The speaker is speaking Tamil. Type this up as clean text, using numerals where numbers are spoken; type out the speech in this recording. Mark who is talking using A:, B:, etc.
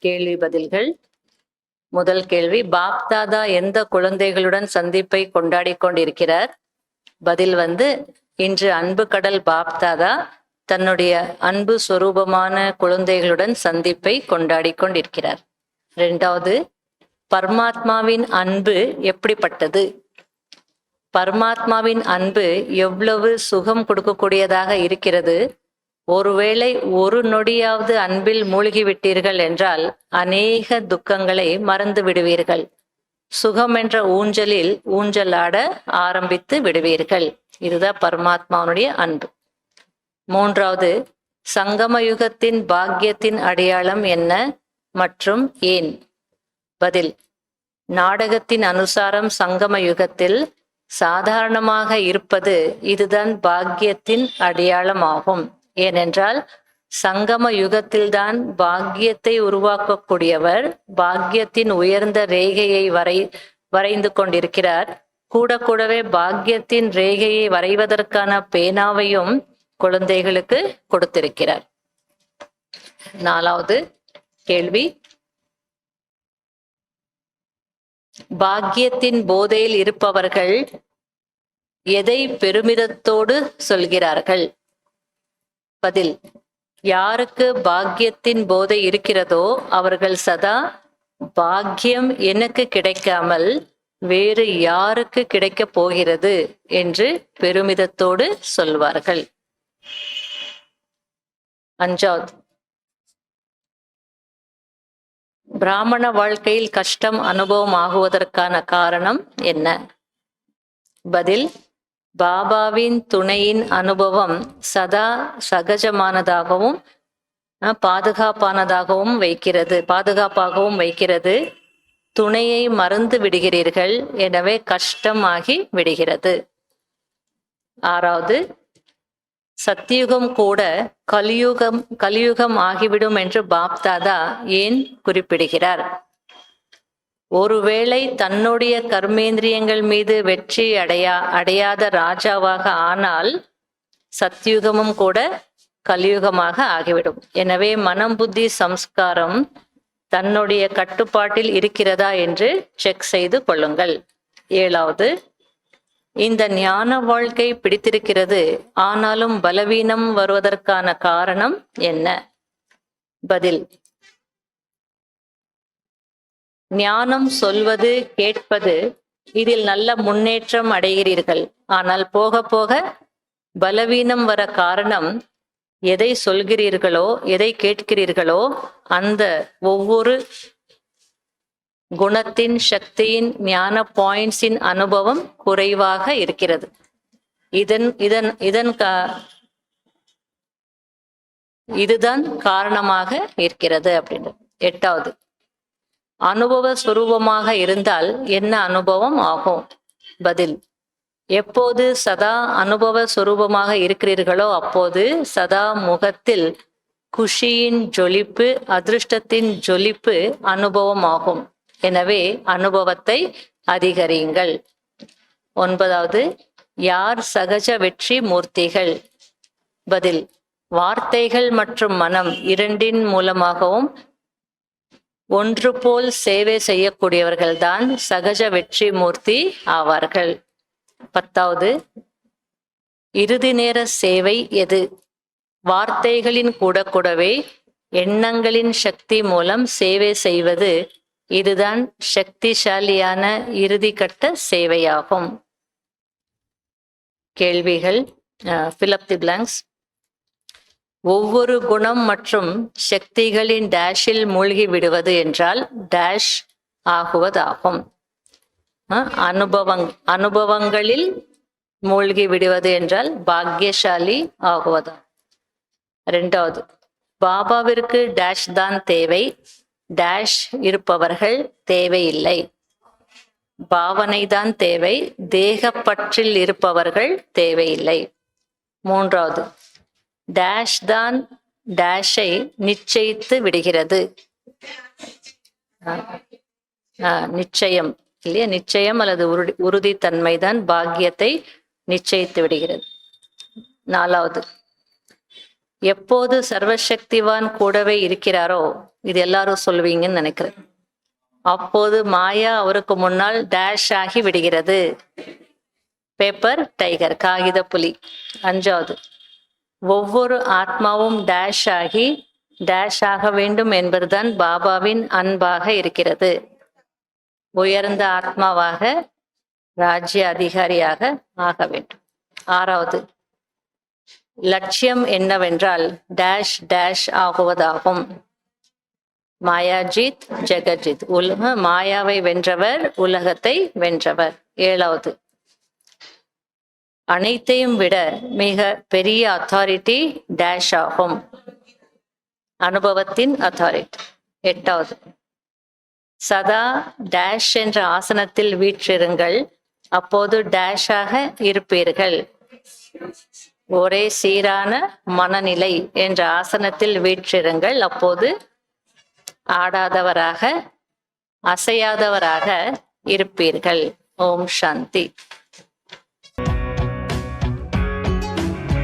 A: கேள்வி பதில்கள். முதல் கேள்வி, பாப்தாதா எந்த குழந்தைகளுடன் சந்திப்பை கொண்டாடி கொண்டிருக்கிறார்? பதில் இன்று அன்பு கடல் பாப்தாதா தன்னுடைய அன்பு சொரூபமான குழந்தைகளுடன் சந்திப்பை கொண்டாடி கொண்டிருக்கிறார். இரண்டாவது, பரமாத்மாவின் அன்பு எப்படிப்பட்டது? பரமாத்மாவின் அன்பு எவ்வளவு சுகம் கொடுக்கக்கூடியதாக இருக்கிறது. ஒருவேளை ஒரு நொடியாவது அன்பில் மூழ்கிவிட்டீர்கள் என்றால் அநேக துக்கங்களை மறந்து விடுவீர்கள். சுகம் என்ற ஊஞ்சலில் ஊஞ்சலாட ஆரம்பித்து விடுவீர்கள். இதுதான் பரமாத்மாவுடைய அன்பு. மூன்றாவது, சங்கம யுகத்தின் பாக்கியத்தின் அடையாளம் என்ன மற்றும் ஏன்? பதில், நாடகத்தின் அனுசாரம் சங்கம யுகத்தில் சாதாரணமாக இருப்பது இதுதான் பாக்கியத்தின் அடையாளமாகும். ஏனென்றால் சங்கம யுகத்தில்தான் பாக்கியத்தை உருவாக்கக்கூடியவர் பாக்கியத்தின் உயர்ந்த ரேகையை வரைந்து கொண்டிருக்கிறார். கூடவே பாக்கியத்தின் ரேகையை வரைவதற்கான பேனாவையும் குழந்தைகளுக்கு கொடுத்திருக்கிறார். நாலாவது கேள்வி, பாக்கியத்தின் போதையில் இருப்பவர்கள் எதை பெருமிதத்தோடு சொல்கிறார்கள்? பதில், யாருக்கு பாக்கியத்தின் போதை இருக்கிறதோ அவர்கள் சதா பாக்கியம் எனக்கு கிடைக்காமல் வேறு யாருக்கு கிடைக்கப் போகிறது என்று பெருமிதத்தோடு சொல்வார்கள். அஞ்சாவது, பிராமண வாழ்க்கையில் கஷ்டம் அனுபவம் ஆகுவதற்கான காரணம் என்ன? பதில், பாபாவின் துணையின் அனுபவம் சதா சகஜமானதாகவும் பாதுகாப்பாகவும் வைக்கிறது. துணையை மறந்து விடுகிறீர்கள், எனவே கஷ்டமாகி விடுகிறது. ஆறாவது, சத்தியுகம் கூட கலியுகம் ஆகிவிடும் என்று பாப்தாதா ஏன் குறிப்பிடுகிறார்? ஒருவேளை தன்னுடைய கர்மேந்திரியங்கள் மீது வெற்றி அடையாத ராஜாவாக ஆனால் சத்யுகமும் கூட கலியுகமாக ஆகிவிடும். எனவே மனம், புத்தி, சம்ஸ்காரம் தன்னுடைய கட்டுப்பாட்டில் இருக்கிறதா என்று செக் செய்து கொள்ளுங்கள். ஏழாவது, இந்த ஞான வாழ்க்கை பிடித்திருக்கிறது, ஆனாலும் பலவீனம் வருவதற்கான காரணம் என்ன? பதில், ஞானம் சொல்வது கேட்பது இதில் நல்ல முன்னேற்றம் அடைகிறீர்கள். ஆனால் போக போக பலவீனம் வர காரணம் எதை சொல்கிறீர்களோ எதை கேட்கிறீர்களோ அந்த ஒவ்வொரு குணத்தின் சக்தியின் ஞான பாயிண்ட்ஸின் அனுபவம் குறைவாக இருக்கிறது. இதுதான் காரணமாக இருக்கிறது அப்படின்னு. எட்டாவது, அனுபவ சுரூபமாக இருந்தால் என்ன அனுபவம் ஆகும்? பதில், எப்போது சதா அனுபவ சுரூபமாக இருக்கிறீர்களோ அப்போது சதா முகத்தில் குஷியின் ஜொலிப்பு, அதிருஷ்டத்தின் ஜொலிப்பு அனுபவம் ஆகும். எனவே அனுபவத்தை அதிகரியுங்கள். ஒன்பதாவது, யார் சகஜ வெற்றி மூர்த்திகள்? பதில், வார்த்தைகள் மற்றும் மனம் இரண்டின் மூலமாகவும் ஒன்று போல் சேவை செய்யக்கூடியவர்கள்தான் சகஜ வெற்றி மூர்த்தி ஆவார்கள். பத்தாவது, இறுதி நேர சேவை எது? வார்த்தைகளின் கூடவே எண்ணங்களின் சக்தி மூலம் சேவை செய்வது, இதுதான் சக்திசாலியான இறுதி கட்ட சேவையாகும். கேள்விகள், fill up the blanks. ஒவ்வொரு குணம் மற்றும் சக்திகளின் டேஷில் மூழ்கி விடுவது என்றால் டேஷ் ஆகுவதாகும். அனுபவங்களில் மூழ்கி விடுவது என்றால் பாக்கியசாலி ஆகுவதாகும். இரண்டாவது, பாபாவிற்கு டேஷ் தான் தேவை, டேஷ் இருப்பவர்கள் தேவையில்லை. பாவனை தான் தேவை, தேகப்பற்றில் இருப்பவர்கள் தேவையில்லை. மூன்றாவது, டேஷ் தான் டேஷை நிச்சயித்து விடுகிறது. நிச்சயம் இல்லையா? நிச்சயம் அல்லது உறுதித்தன்மைதான் பாக்கியத்தை நிச்சயித்து விடுகிறது. நாலாவது, எப்போது சர்வசக்திவான் கூடவே இருக்கிறாரோ, இது எல்லாரும் சொல்லுவீங்கன்னு நினைக்கிறேன், அப்போது மாயா அவருக்கு முன்னால் டேஷ் ஆகி விடுகிறது. பேப்பர் டைகர், காகித புலி. 5வது, ஒவ்வொரு ஆத்மாவும் டேஷ் ஆகி டேஷ் ஆக வேண்டும் என்பதுதான் பாபாவின் அன்பாக இருக்கிறது. உயர்ந்த ஆத்மாவாக, ராஜ்ய அதிகாரியாக ஆக வேண்டும். 6வது, லட்சியம் என்னவென்றால் டேஷ் டேஷ் ஆகுவதாகும். மாயாஜித் ஜெகஜித், மாயாவை வென்றவர், உலகத்தை வென்றவர். 7வது, அனைத்தையும் விட மிக பெரிய அத்தாரிட்டி டேஷ் ஆகும், அனுபவத்தின் அத்தாரிட்டி. 8வது, சதா டேஷ் என்ற ஆசனத்தில் வீற்றிருங்கள், அப்போது டேஷாக இருப்பீர்கள். ஒரே சீரான மனநிலை என்ற ஆசனத்தில் வீற்றிருங்கள், அப்போது ஆடாதவராக, அசையாதவராக இருப்பீர்கள். ஓம் சாந்தி.